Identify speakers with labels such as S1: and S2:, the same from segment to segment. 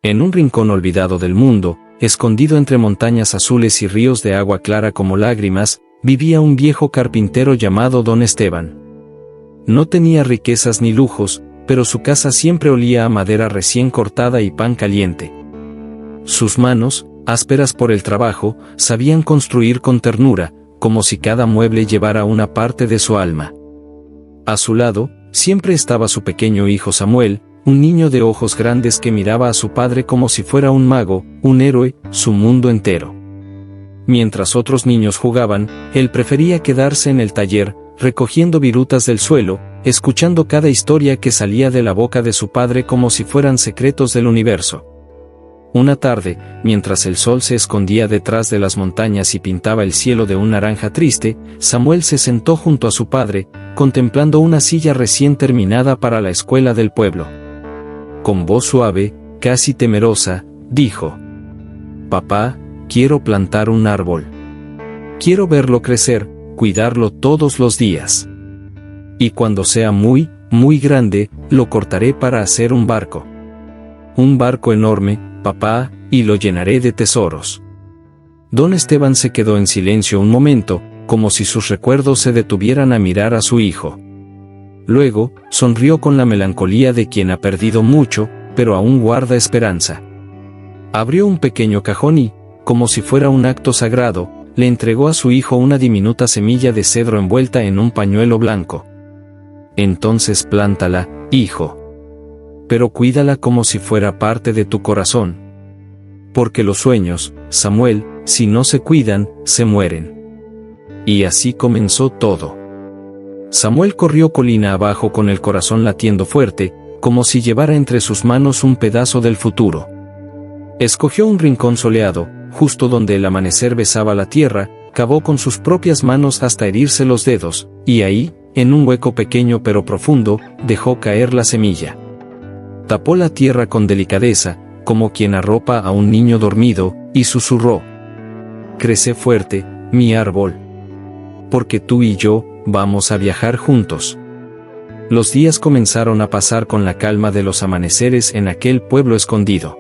S1: En un rincón olvidado del mundo, escondido entre montañas azules y ríos de agua clara como lágrimas, vivía un viejo carpintero llamado Don Esteban. No tenía riquezas ni lujos, pero su casa siempre olía a madera recién cortada y pan caliente. Sus manos, ásperas por el trabajo, sabían construir con ternura, como si cada mueble llevara una parte de su alma. A su lado, siempre estaba su pequeño hijo Samuel, un niño de ojos grandes que miraba a su padre como si fuera un mago, un héroe, su mundo entero. Mientras otros niños jugaban, él prefería quedarse en el taller, recogiendo virutas del suelo, escuchando cada historia que salía de la boca de su padre como si fueran secretos del universo. Una tarde, mientras el sol se escondía detrás de las montañas y pintaba el cielo de un naranja triste, Samuel se sentó junto a su padre, contemplando una silla recién terminada para la escuela del pueblo. Con voz suave, casi temerosa, dijo: «Papá, quiero plantar un árbol. Quiero verlo crecer, cuidarlo todos los días. Y cuando sea muy, muy grande, lo cortaré para hacer un barco. Un barco enorme, papá, y lo llenaré de tesoros». Don Esteban se quedó en silencio un momento, como si sus recuerdos se detuvieran a mirar a su hijo. Luego, sonrió con la melancolía de quien ha perdido mucho, pero aún guarda esperanza. Abrió un pequeño cajón y, como si fuera un acto sagrado, le entregó a su hijo una diminuta semilla de cedro envuelta en un pañuelo blanco. «Entonces plántala, hijo. Pero cuídala como si fuera parte de tu corazón. Porque los sueños, Samuel, si no se cuidan, se mueren». Y así comenzó todo. Samuel corrió colina abajo con el corazón latiendo fuerte, como si llevara entre sus manos un pedazo del futuro. Escogió un rincón soleado, justo donde el amanecer besaba la tierra, cavó con sus propias manos hasta herirse los dedos, y ahí, en un hueco pequeño pero profundo, dejó caer la semilla. Tapó la tierra con delicadeza, como quien arropa a un niño dormido, y susurró: «Crece fuerte, mi árbol. Porque tú y yo, vamos a viajar juntos». Los días comenzaron a pasar con la calma de los amaneceres en aquel pueblo escondido.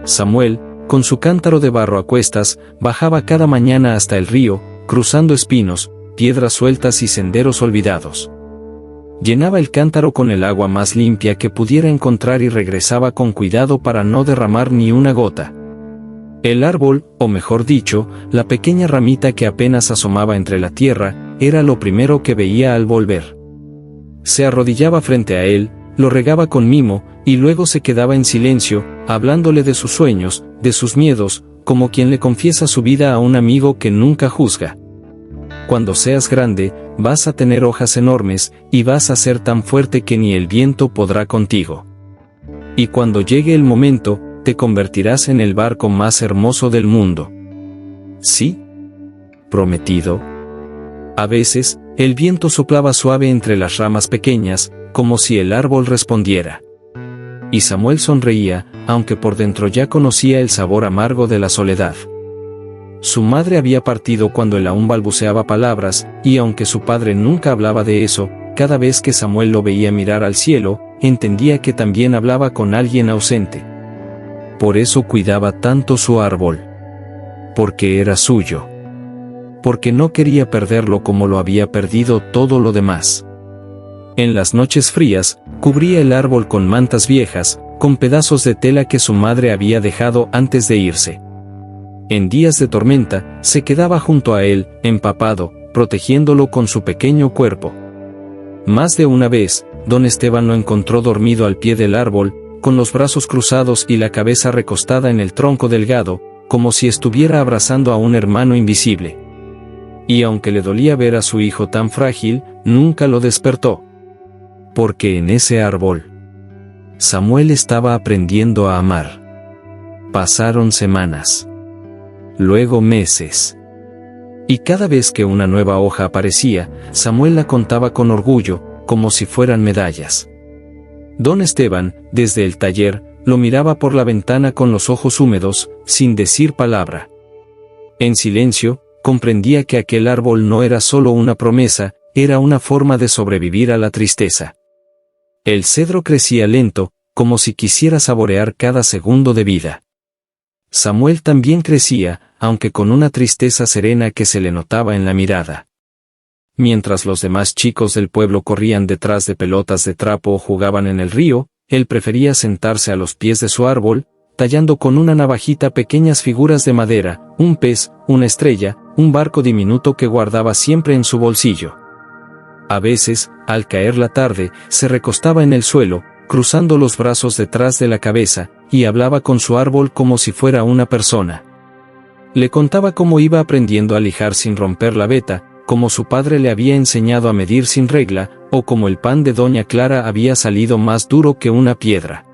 S1: Samuel, con su cántaro de barro a cuestas, bajaba cada mañana hasta el río, cruzando espinos, piedras sueltas y senderos olvidados. Llenaba el cántaro con el agua más limpia que pudiera encontrar y regresaba con cuidado para no derramar ni una gota. El árbol, o mejor dicho, la pequeña ramita que apenas asomaba entre la tierra, era lo primero que veía al volver. Se arrodillaba frente a él, lo regaba con mimo, y luego se quedaba en silencio, hablándole de sus sueños, de sus miedos, como quien le confiesa su vida a un amigo que nunca juzga. «Cuando seas grande, vas a tener hojas enormes, y vas a ser tan fuerte que ni el viento podrá contigo. Y cuando llegue el momento, te convertirás en el barco más hermoso del mundo». «¿Sí? ¿Prometido?» A veces, el viento soplaba suave entre las ramas pequeñas, como si el árbol respondiera. Y Samuel sonreía, aunque por dentro ya conocía el sabor amargo de la soledad. Su madre había partido cuando él aún balbuceaba palabras, y aunque su padre nunca hablaba de eso, cada vez que Samuel lo veía mirar al cielo, entendía que también hablaba con alguien ausente. Por eso cuidaba tanto su árbol. Porque era suyo. Porque no quería perderlo como lo había perdido todo lo demás. En las noches frías, cubría el árbol con mantas viejas, con pedazos de tela que su madre había dejado antes de irse. En días de tormenta, se quedaba junto a él, empapado, protegiéndolo con su pequeño cuerpo. Más de una vez, don Esteban lo encontró dormido al pie del árbol, con los brazos cruzados y la cabeza recostada en el tronco delgado, como si estuviera abrazando a un hermano invisible. Y aunque le dolía ver a su hijo tan frágil, nunca lo despertó. Porque en ese árbol, Samuel estaba aprendiendo a amar. Pasaron semanas. Luego meses. Y cada vez que una nueva hoja aparecía, Samuel la contaba con orgullo, como si fueran medallas. Don Esteban, desde el taller, lo miraba por la ventana con los ojos húmedos, sin decir palabra. En silencio, comprendía que aquel árbol no era solo una promesa, era una forma de sobrevivir a la tristeza. El cedro crecía lento, como si quisiera saborear cada segundo de vida. Samuel también crecía, aunque con una tristeza serena que se le notaba en la mirada. Mientras los demás chicos del pueblo corrían detrás de pelotas de trapo o jugaban en el río, él prefería sentarse a los pies de su árbol, tallando con una navajita pequeñas figuras de madera, un pez, una estrella, un barco diminuto que guardaba siempre en su bolsillo. A veces, al caer la tarde, se recostaba en el suelo, cruzando los brazos detrás de la cabeza, y hablaba con su árbol como si fuera una persona. Le contaba cómo iba aprendiendo a lijar sin romper la veta, como su padre le había enseñado a medir sin regla, o como el pan de Doña Clara había salido más duro que una piedra.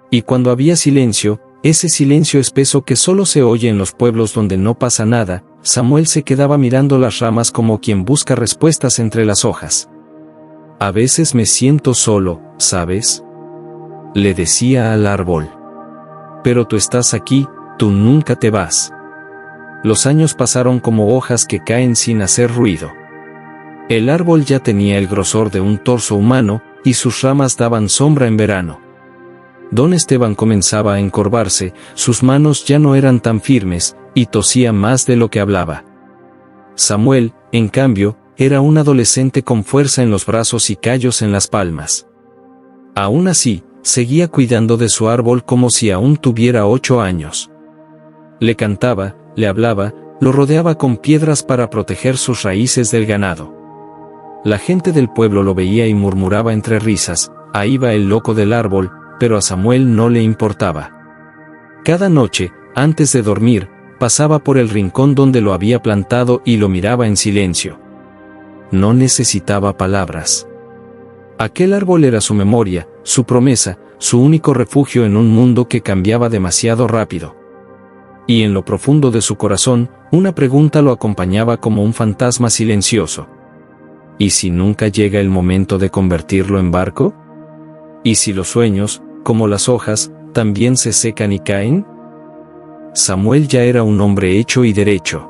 S1: Y cuando había silencio, ese silencio espeso que solo se oye en los pueblos donde no pasa nada, Samuel se quedaba mirando las ramas como quien busca respuestas entre las hojas. «A veces me siento solo, ¿sabes?», le decía al árbol. «Pero tú estás aquí, tú nunca te vas». Los años pasaron como hojas que caen sin hacer ruido. El árbol ya tenía el grosor de un torso humano, y sus ramas daban sombra en verano. Don Esteban comenzaba a encorvarse, sus manos ya no eran tan firmes, y tosía más de lo que hablaba. Samuel, en cambio, era un adolescente con fuerza en los brazos y callos en las palmas. Aún así, seguía cuidando de su árbol como si aún tuviera 8 años. Le cantaba, le hablaba, lo rodeaba con piedras para proteger sus raíces del ganado. La gente del pueblo lo veía y murmuraba entre risas, «Ahí va el loco del árbol», pero a Samuel no le importaba. Cada noche, antes de dormir, pasaba por el rincón donde lo había plantado y lo miraba en silencio. No necesitaba palabras. Aquel árbol era su memoria, su promesa, su único refugio en un mundo que cambiaba demasiado rápido. Y en lo profundo de su corazón, una pregunta lo acompañaba como un fantasma silencioso. ¿Y si nunca llega el momento de convertirlo en barco? ¿Y si los sueños, como las hojas, también se secan y caen? Samuel ya era un hombre hecho y derecho.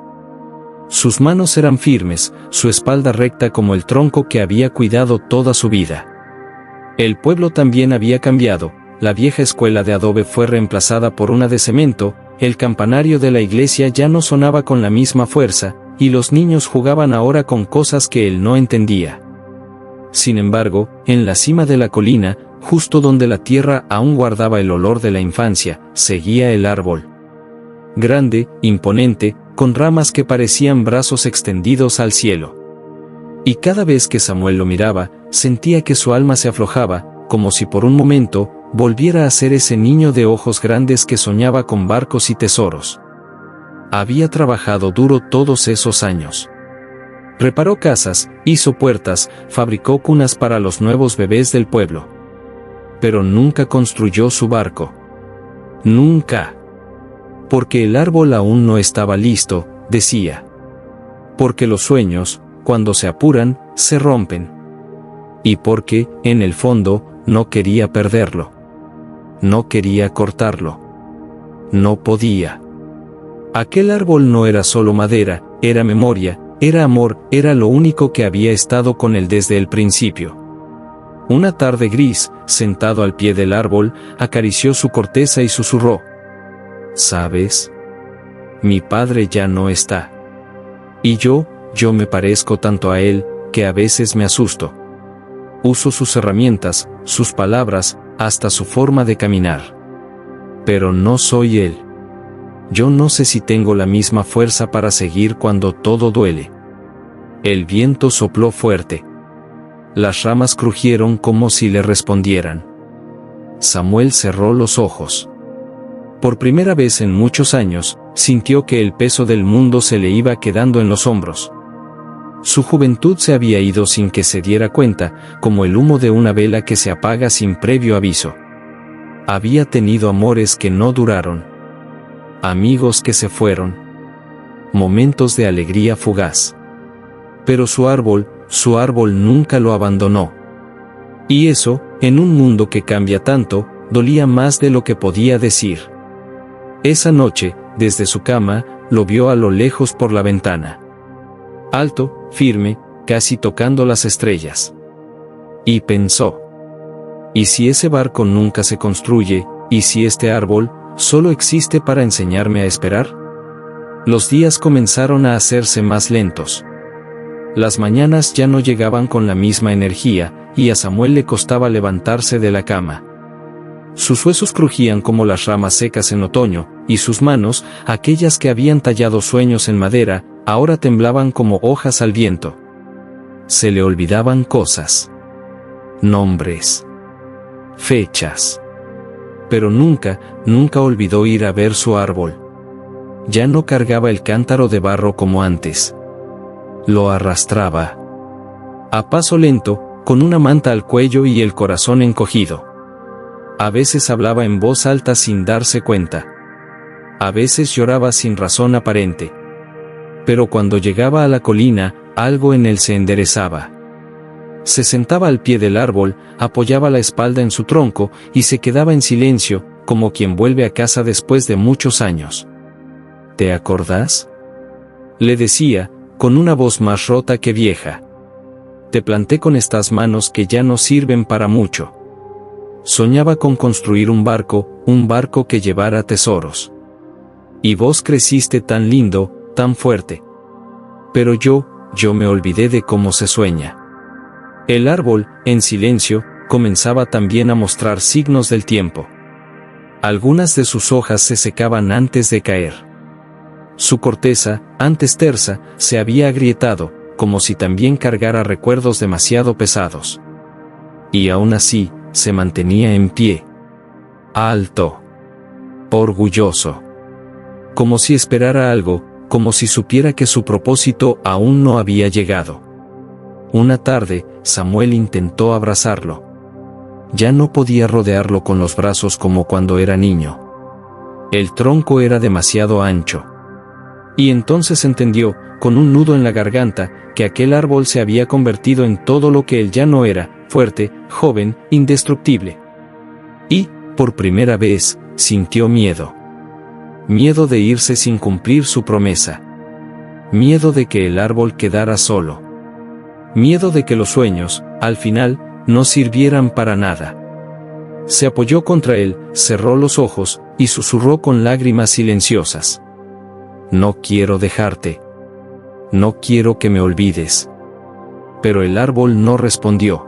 S1: Sus manos eran firmes, su espalda recta como el tronco que había cuidado toda su vida. El pueblo también había cambiado, la vieja escuela de adobe fue reemplazada por una de cemento, el campanario de la iglesia ya no sonaba con la misma fuerza, y los niños jugaban ahora con cosas que él no entendía. Sin embargo, en la cima de la colina, justo donde la tierra aún guardaba el olor de la infancia, seguía el árbol. Grande, imponente, con ramas que parecían brazos extendidos al cielo. Y cada vez que Samuel lo miraba, sentía que su alma se aflojaba, como si por un momento, volviera a ser ese niño de ojos grandes que soñaba con barcos y tesoros. Había trabajado duro todos esos años. Reparó casas, hizo puertas, fabricó cunas para los nuevos bebés del pueblo. Pero nunca construyó su barco. Nunca. Porque el árbol aún no estaba listo, decía. Porque los sueños, cuando se apuran, se rompen. Y porque, en el fondo, no quería perderlo. No quería cortarlo. No podía. Aquel árbol no era solo madera, era memoria, era amor, era lo único que había estado con él desde el principio. Una tarde gris, sentado al pie del árbol, acarició su corteza y susurró. ¿Sabes? Mi padre ya no está. Y yo me parezco tanto a él, que a veces me asusto. Uso sus herramientas, sus palabras, hasta su forma de caminar. Pero no soy él. Yo no sé si tengo la misma fuerza para seguir cuando todo duele. El viento sopló fuerte. Las ramas crujieron como si le respondieran. Samuel cerró los ojos. Por primera vez en muchos años, sintió que el peso del mundo se le iba quedando en los hombros. Su juventud se había ido sin que se diera cuenta, como el humo de una vela que se apaga sin previo aviso. Había tenido amores que no duraron. Amigos que se fueron. Momentos de alegría fugaz. Pero su árbol nunca lo abandonó. Y eso, en un mundo que cambia tanto, dolía más de lo que podía decir. Esa noche, desde su cama, lo vio a lo lejos por la ventana. Alto, firme, casi tocando las estrellas. Y pensó. ¿Y si ese barco nunca se construye? ¿Y si este árbol solo existe para enseñarme a esperar? Los días comenzaron a hacerse más lentos. Las mañanas ya no llegaban con la misma energía, y a Samuel le costaba levantarse de la cama. Sus huesos crujían como las ramas secas en otoño, y sus manos, aquellas que habían tallado sueños en madera, ahora temblaban como hojas al viento. Se le olvidaban cosas. Nombres. Fechas. Pero nunca olvidó ir a ver su árbol. Ya no cargaba el cántaro de barro como antes. Lo arrastraba. A paso lento, con una manta al cuello y el corazón encogido. A veces hablaba en voz alta sin darse cuenta. A veces lloraba sin razón aparente. Pero cuando llegaba a la colina, algo en él se enderezaba. Se sentaba al pie del árbol, apoyaba la espalda en su tronco, y se quedaba en silencio, como quien vuelve a casa después de muchos años. ¿Te acordás?, le decía, con una voz más rota que vieja. Te planté con estas manos que ya no sirven para mucho. Soñaba con construir un barco que llevara tesoros. Y vos creciste tan lindo, tan fuerte. Pero yo me olvidé de cómo se sueña. El árbol, en silencio, comenzaba también a mostrar signos del tiempo. Algunas de sus hojas se secaban antes de caer. Su corteza, antes tersa, se había agrietado, como si también cargara recuerdos demasiado pesados. Y aún así, se mantenía en pie. Alto. Orgulloso. Como si esperara algo, como si supiera que su propósito aún no había llegado. Una tarde, Samuel intentó abrazarlo. Ya no podía rodearlo con los brazos como cuando era niño. El tronco era demasiado ancho. Y entonces entendió, con un nudo en la garganta, que aquel árbol se había convertido en todo lo que él ya no era: fuerte, joven, indestructible. Y, por primera vez, sintió miedo. Miedo de irse sin cumplir su promesa. Miedo de que el árbol quedara solo. Miedo de que los sueños, al final, no sirvieran para nada. Se apoyó contra él, cerró los ojos, y susurró con lágrimas silenciosas: no quiero dejarte. No quiero que me olvides. Pero el árbol no respondió.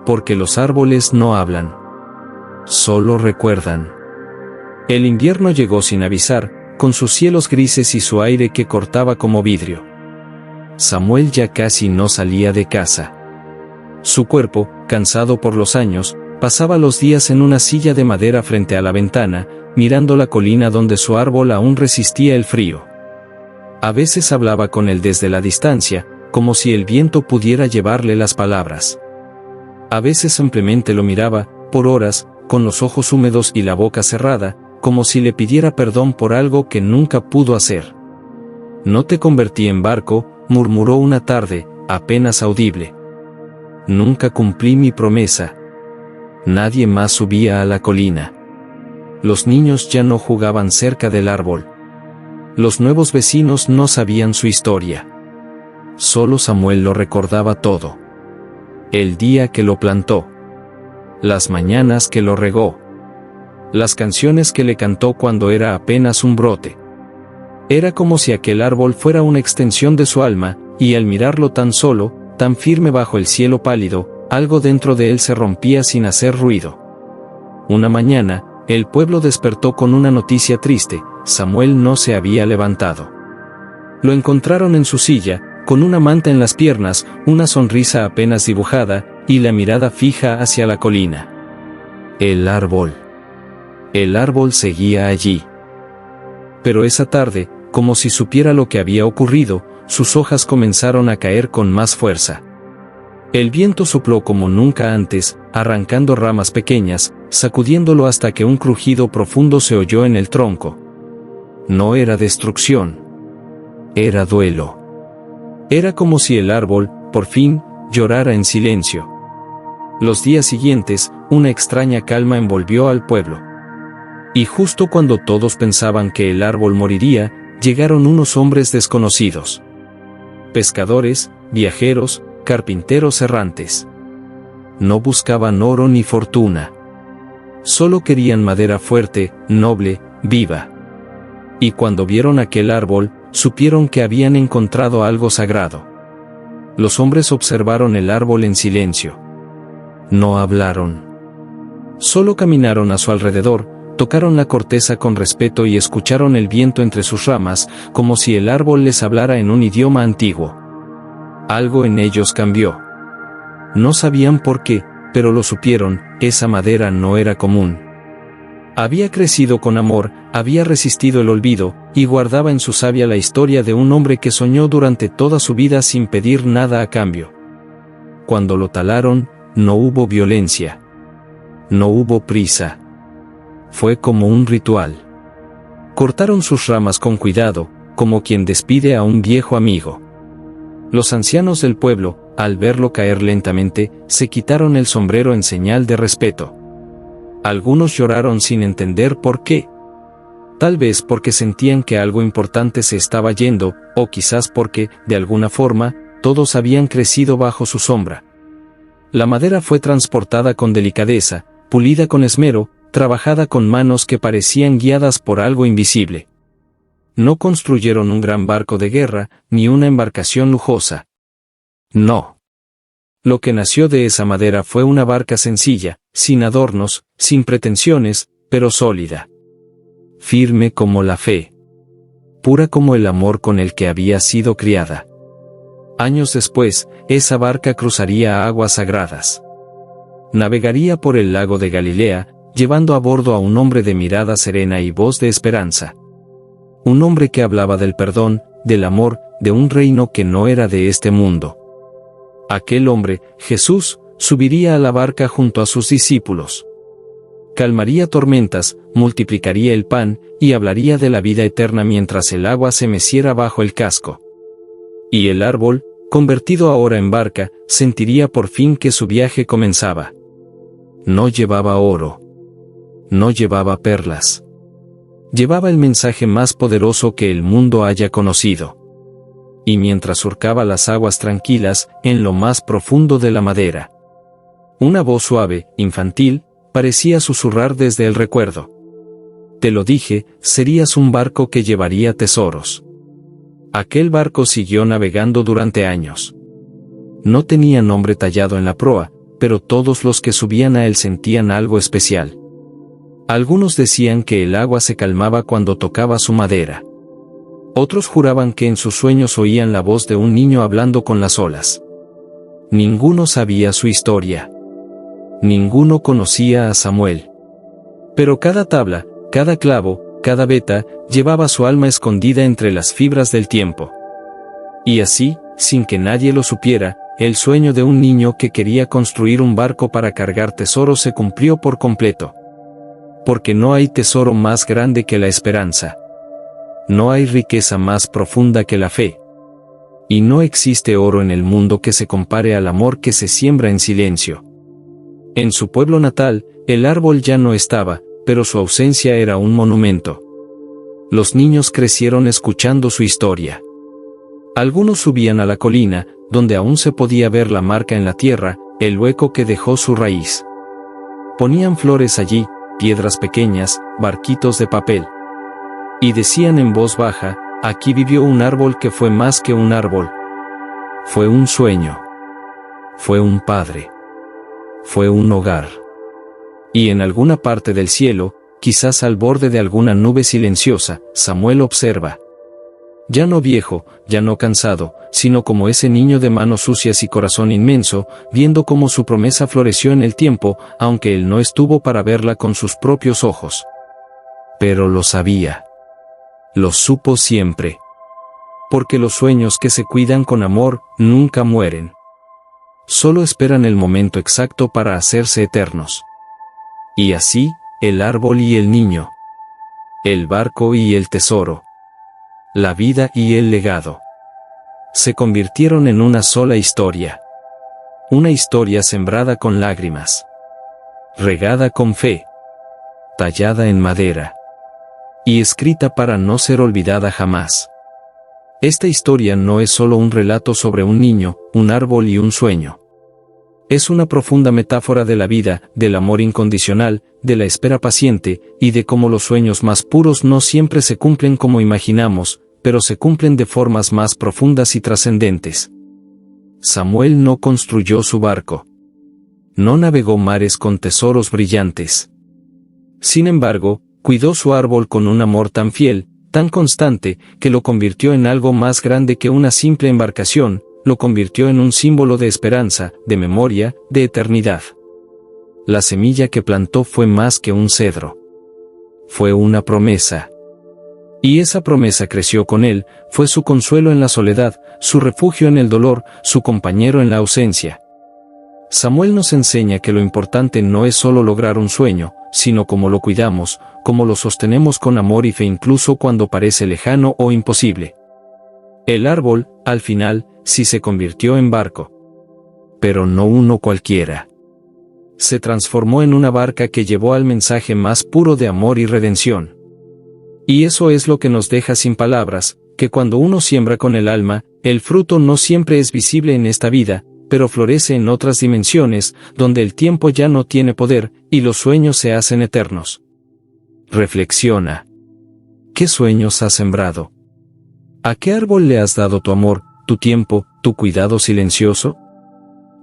S1: Porque los árboles no hablan. Solo recuerdan. El invierno llegó sin avisar, con sus cielos grises y su aire que cortaba como vidrio. Samuel ya casi no salía de casa. Su cuerpo, cansado por los años, pasaba los días en una silla de madera frente a la ventana, mirando la colina donde su árbol aún resistía el frío. A veces hablaba con él desde la distancia, como si el viento pudiera llevarle las palabras. A veces simplemente lo miraba, por horas, con los ojos húmedos y la boca cerrada, como si le pidiera perdón por algo que nunca pudo hacer. No te convertí en barco, murmuró una tarde, apenas audible. Nunca cumplí mi promesa. Nadie más subía a la colina. Los niños ya no jugaban cerca del árbol. Los nuevos vecinos no sabían su historia. Solo Samuel lo recordaba todo. El día que lo plantó. Las mañanas que lo regó. Las canciones que le cantó cuando era apenas un brote. Era como si aquel árbol fuera una extensión de su alma, y al mirarlo tan solo, tan firme bajo el cielo pálido, algo dentro de él se rompía sin hacer ruido. Una mañana, el pueblo despertó con una noticia triste: Samuel no se había levantado. Lo encontraron en su silla, con una manta en las piernas, una sonrisa apenas dibujada, y la mirada fija hacia la colina. El árbol. El árbol seguía allí. Pero esa tarde, como si supiera lo que había ocurrido, sus hojas comenzaron a caer con más fuerza. El viento sopló como nunca antes, arrancando ramas pequeñas, sacudiéndolo hasta que un crujido profundo se oyó en el tronco. No era destrucción. Era duelo. Era como si el árbol, por fin, llorara en silencio. Los días siguientes, una extraña calma envolvió al pueblo. Y justo cuando todos pensaban que el árbol moriría, llegaron unos hombres desconocidos. Pescadores, viajeros, carpinteros errantes. no buscaban oro ni fortuna. Solo querían madera fuerte, noble, viva. Y cuando vieron aquel árbol, supieron que habían encontrado algo sagrado. Los hombres observaron el árbol en silencio. No hablaron. Solo caminaron a su alrededor, tocaron la corteza con respeto y escucharon el viento entre sus ramas, como si el árbol les hablara en un idioma antiguo. Algo en ellos cambió. No sabían por qué, pero lo supieron, esa madera no era común. Había crecido con amor, había resistido el olvido, y guardaba en su savia la historia de un hombre que soñó durante toda su vida sin pedir nada a cambio. Cuando lo talaron, no hubo violencia. No hubo prisa. Fue como un ritual. Cortaron sus ramas con cuidado, como quien despide a un viejo amigo. Los ancianos del pueblo, al verlo caer lentamente, se quitaron el sombrero en señal de respeto. Algunos lloraron sin entender por qué. Tal vez porque sentían que algo importante se estaba yendo, o quizás porque, de alguna forma, todos habían crecido bajo su sombra. La madera fue transportada con delicadeza, pulida con esmero, trabajada con manos que parecían guiadas por algo invisible. No construyeron un gran barco de guerra, ni una embarcación lujosa. No. Lo que nació de esa madera fue una barca sencilla, sin adornos, sin pretensiones, pero sólida. Firme como la fe. Pura como el amor con el que había sido criada. Años después, esa barca cruzaría aguas sagradas. Navegaría por el lago de Galilea, llevando a bordo a un hombre de mirada serena y voz de esperanza. Un hombre que hablaba del perdón, del amor, de un reino que no era de este mundo. Aquel hombre, Jesús, subiría a la barca junto a sus discípulos. Calmaría tormentas, multiplicaría el pan, y hablaría de la vida eterna mientras el agua se meciera bajo el casco. Y el árbol, convertido ahora en barca, sentiría por fin que su viaje comenzaba. No llevaba oro. No llevaba perlas. Llevaba el mensaje más poderoso que el mundo haya conocido. Y mientras surcaba las aguas tranquilas, en lo más profundo de la madera, una voz suave, infantil, parecía susurrar desde el recuerdo. Te lo dije, serías un barco que llevaría tesoros. Aquel barco siguió navegando durante años. No tenía nombre tallado en la proa, pero todos los que subían a él sentían algo especial. Algunos decían que el agua se calmaba cuando tocaba su madera. Otros juraban que en sus sueños oían la voz de un niño hablando con las olas. Ninguno sabía su historia. Ninguno conocía a Samuel. Pero cada tabla, cada clavo, cada veta, llevaba su alma escondida entre las fibras del tiempo. Y así, sin que nadie lo supiera, el sueño de un niño que quería construir un barco para cargar tesoros se cumplió por completo. Porque no hay tesoro más grande que la esperanza. No hay riqueza más profunda que la fe. Y no existe oro en el mundo que se compare al amor que se siembra en silencio. En su pueblo natal, el árbol ya no estaba, pero su ausencia era un monumento. Los niños crecieron escuchando su historia. Algunos subían a la colina, donde aún se podía ver la marca en la tierra, el hueco que dejó su raíz. Ponían flores allí, piedras pequeñas, barquitos de papel. Y decían en voz baja, aquí vivió un árbol que fue más que un árbol. Fue un sueño. Fue un padre. Fue un hogar. Y en alguna parte del cielo, quizás al borde de alguna nube silenciosa, Samuel observa. Ya no viejo, ya no cansado, sino como ese niño de manos sucias y corazón inmenso, viendo cómo su promesa floreció en el tiempo, aunque él no estuvo para verla con sus propios ojos. Pero lo sabía. Lo supo siempre. Porque los sueños que se cuidan con amor, nunca mueren. Solo esperan el momento exacto para hacerse eternos. Y así, el árbol y el niño. El barco y el tesoro. La vida y el legado. Se convirtieron en una sola historia. Una historia sembrada con lágrimas. Regada con fe. Tallada en madera. Y escrita para no ser olvidada jamás. Esta historia no es solo un relato sobre un niño, un árbol y un sueño. Es una profunda metáfora de la vida, del amor incondicional, de la espera paciente, y de cómo los sueños más puros no siempre se cumplen como imaginamos, pero se cumplen de formas más profundas y trascendentes. Samuel no construyó su barco. No navegó mares con tesoros brillantes. Sin embargo, cuidó su árbol con un amor tan fiel, tan constante, que lo convirtió en algo más grande que una simple embarcación, lo convirtió en un símbolo de esperanza, de memoria, de eternidad. La semilla que plantó fue más que un cedro. Fue una promesa. Y esa promesa creció con él, fue su consuelo en la soledad, su refugio en el dolor, su compañero en la ausencia. Samuel nos enseña que lo importante no es solo lograr un sueño, sino cómo lo cuidamos, cómo lo sostenemos con amor y fe incluso cuando parece lejano o imposible. El árbol, al final, sí se convirtió en barco. Pero no uno cualquiera. Se transformó en una barca que llevó al mensaje más puro de amor y redención. Y eso es lo que nos deja sin palabras, que cuando uno siembra con el alma, el fruto no siempre es visible en esta vida, pero florece en otras dimensiones, donde el tiempo ya no tiene poder, y los sueños se hacen eternos. Reflexiona. ¿Qué sueños has sembrado? ¿A qué árbol le has dado tu amor, tu tiempo, tu cuidado silencioso?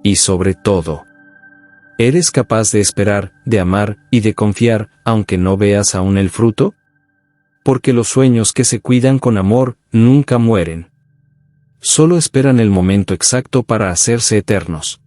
S1: Y sobre todo, ¿eres capaz de esperar, de amar y de confiar, aunque no veas aún el fruto? Porque los sueños que se cuidan con amor nunca mueren. Solo esperan el momento exacto para hacerse eternos.